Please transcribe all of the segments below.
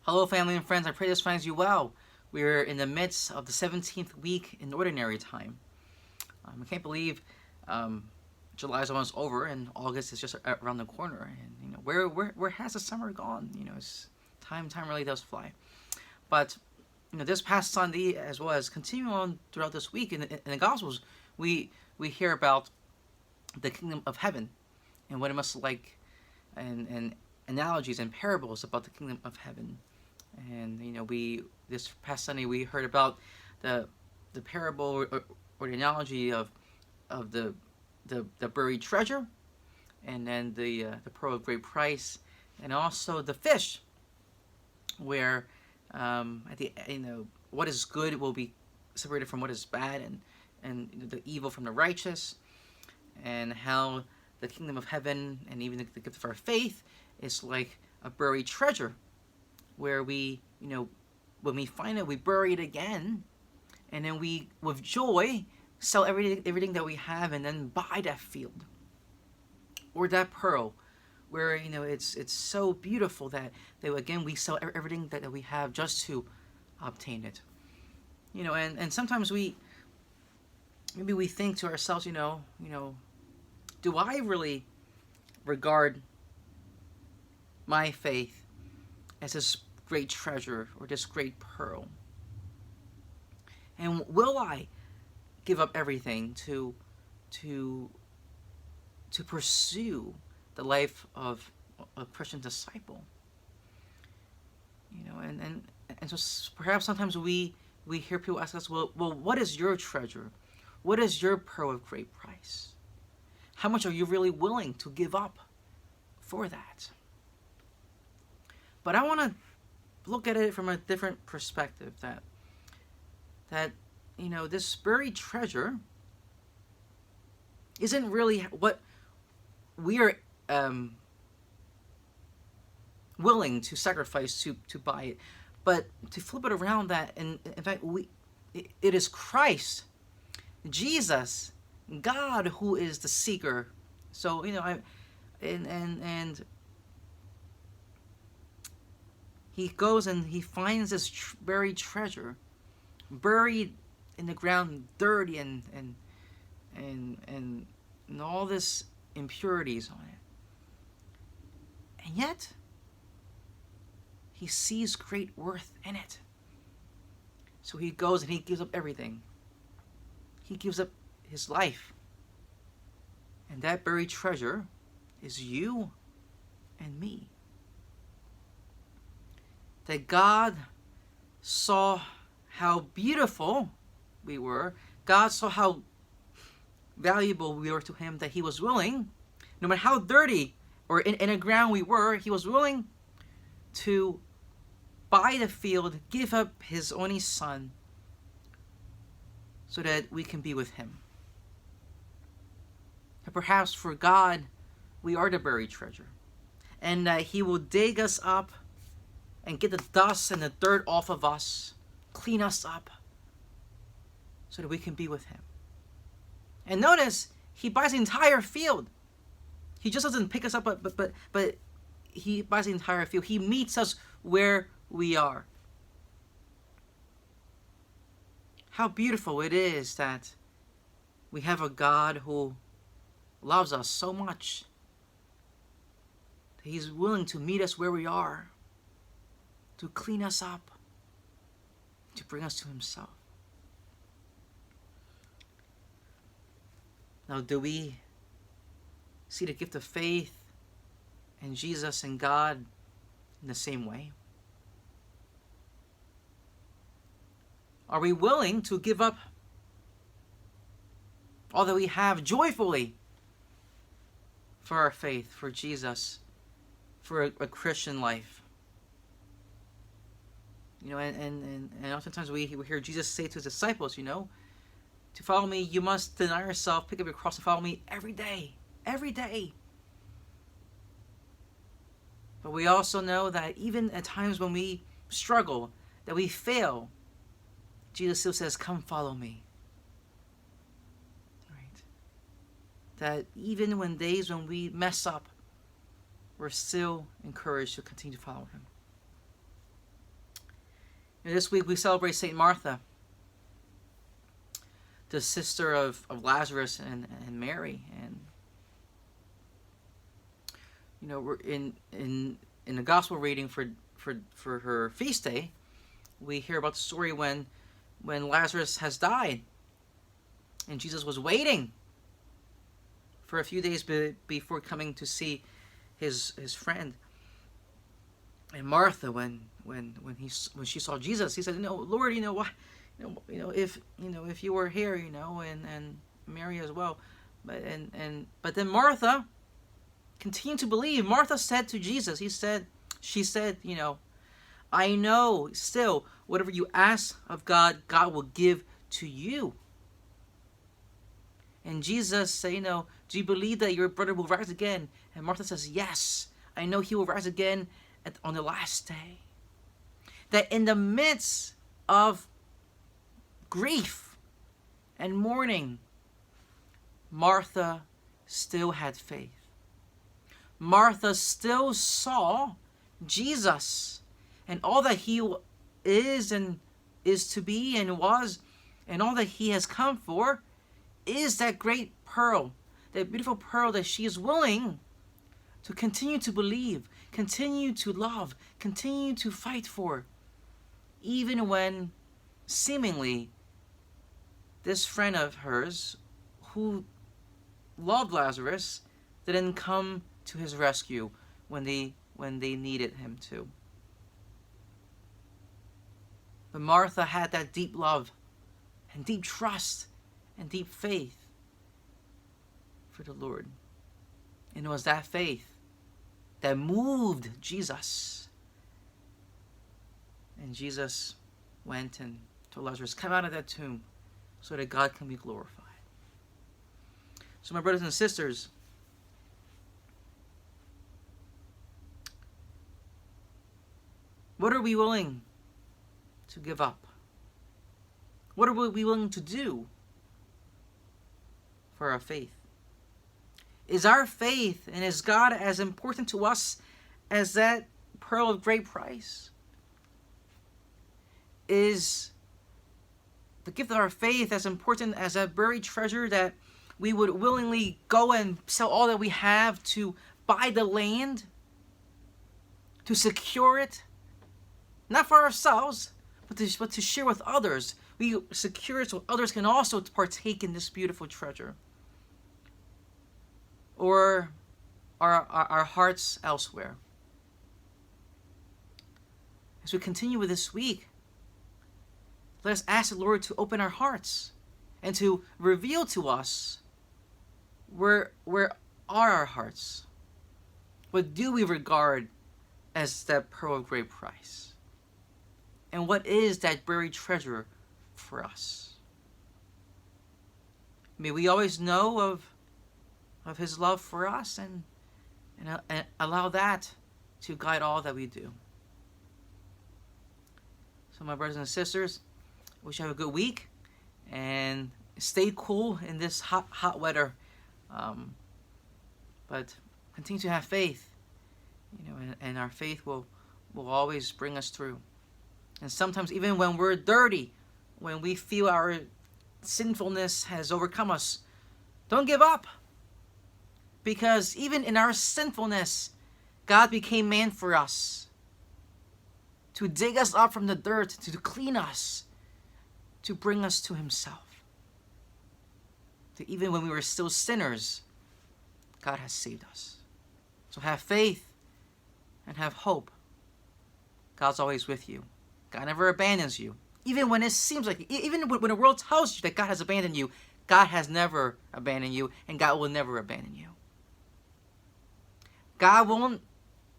Hello, family and friends. I pray this finds you well. We're in the midst of the 17th week in Ordinary Time. I can't believe um, July is almost over and August is just around the corner. And where has the summer gone? It's time really does fly. But this past Sunday, as well as continuing on throughout this week in the Gospels, we we hear about the kingdom of heaven and what it must look like, and analogies and parables about the kingdom of heaven. And we this past Sunday we heard about the parable or the analogy of the buried treasure, and then the pearl of great price, and also the fish, where at the what is good will be separated from what is bad, and the evil from the righteous, and how the kingdom of heaven and even the gift of our faith is like a buried treasure, where we, when we find it, we bury it again, and then we, with joy, sell everything that we have, and then buy that field or that pearl, where it's so beautiful that again we sell everything that we have just to obtain it. And sometimes maybe we think to ourselves, do I really regard my faith as this great treasure or this great pearl? And will I give up everything to pursue the life of a Christian disciple? And so perhaps sometimes we hear people ask us, well, what is your treasure? What is your pearl of great price? How much are you really willing to give up for that? But I want to look at it from a different perspective, that this buried treasure isn't really what we are willing to sacrifice to buy it, but to flip it around, that and in fact it is Christ, Jesus, God, who is the seeker. So and he goes and he finds this buried treasure, buried in the ground, dirty and all this impurities on it, and yet he sees great worth in it. So he goes and he gives up everything. He gives up his life, and that buried treasure is you and me. That God saw how beautiful we were. God saw how valuable we were to him, that he was willing, no matter how dirty or in a ground we were, he was willing to buy the field, give up his only son, so that we can be with him. And perhaps for God, we are the buried treasure, and that he will dig us up and get the dust and the dirt off of us, clean us up, so that we can be with him. And notice, he buys the entire field. He just doesn't pick us up, but he buys the entire field. He meets us where we are. How beautiful it is that we have a God who loves us so much that he's willing to meet us where we are, to clean us up, to bring us to himself. Now, do we see the gift of faith and Jesus and God in the same way? Are we willing to give up all that we have joyfully for our faith, for Jesus, for a Christian life? And oftentimes we hear Jesus say to his disciples, to follow me, you must deny yourself, pick up your cross, and follow me every day. Every day. But we also know that even at times when we struggle, that we fail, Jesus still says, come follow me. Right? That even when days when we mess up, we're still encouraged to continue to follow him. And this week we celebrate St. Martha, the sister of Lazarus and Mary. And we're in the gospel reading for her feast day, we hear about the story when Lazarus has died, and Jesus was waiting for a few days before coming to see his friend. And Martha, when she saw Jesus, he said, Lord, why, if you were here, and Mary as well, but then Martha continued to believe. Martha said to Jesus, she said, I know still whatever you ask of God, God will give to you. And Jesus said, do you believe that your brother will rise again? And Martha says, yes, I know he will rise again on the last day. That in the midst of grief and mourning, Martha still had faith. Martha still saw Jesus and all that he is and is to be and was, and all that he has come for is that great pearl, that beautiful pearl that she is willing to continue to believe, continue to love, continue to fight for, even when seemingly this friend of hers who loved Lazarus didn't come to his rescue when they needed him to. But Martha had that deep love and deep trust and deep faith for the Lord. And it was that faith that moved Jesus. And Jesus went and told Lazarus, come out of that tomb so that God can be glorified. So my brothers and sisters, what are we willing to give up? What are we willing to do for our faith? Is our faith and is God as important to us as that pearl of great price? Is the gift of our faith as important as that buried treasure that we would willingly go and sell all that we have to buy the land, to secure it, not for ourselves, but to share with others? We secure it so others can also partake in this beautiful treasure. Or our hearts elsewhere? As we continue with this week, let us ask the Lord to open our hearts and to reveal to us where are our hearts? What do we regard as that pearl of great price? And what is that buried treasure for us? May we always know of his love for us and allow that to guide all that we do. So my brothers and sisters, I wish you have a good week and stay cool in this hot weather. But continue to have faith, and our faith will always bring us through. And sometimes even when we're dirty, when we feel our sinfulness has overcome us, don't give up. Because even in our sinfulness, God became man for us. To dig us up from the dirt, to clean us, to bring us to himself. That even when we were still sinners, God has saved us. So have faith and have hope. God's always with you. God never abandons you. Even when it seems like, even when the world tells you that God has abandoned you, God has never abandoned you, and God will never abandon you. God won't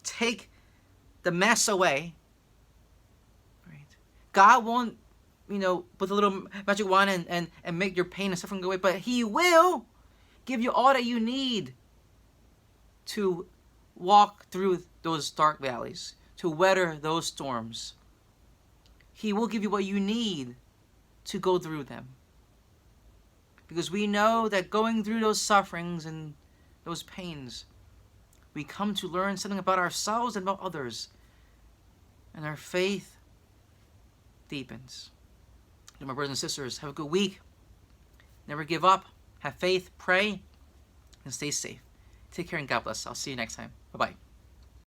take the mess away. Right? God won't, put a little magic wand and make your pain and suffering go away, but he will give you all that you need to walk through those dark valleys, to weather those storms. He will give you what you need to go through them. Because we know that going through those sufferings and those pains, we come to learn something about ourselves and about others. And our faith deepens. To my brothers and sisters, have a good week. Never give up. Have faith, pray, and stay safe. Take care and God bless. I'll see you next time. Bye-bye.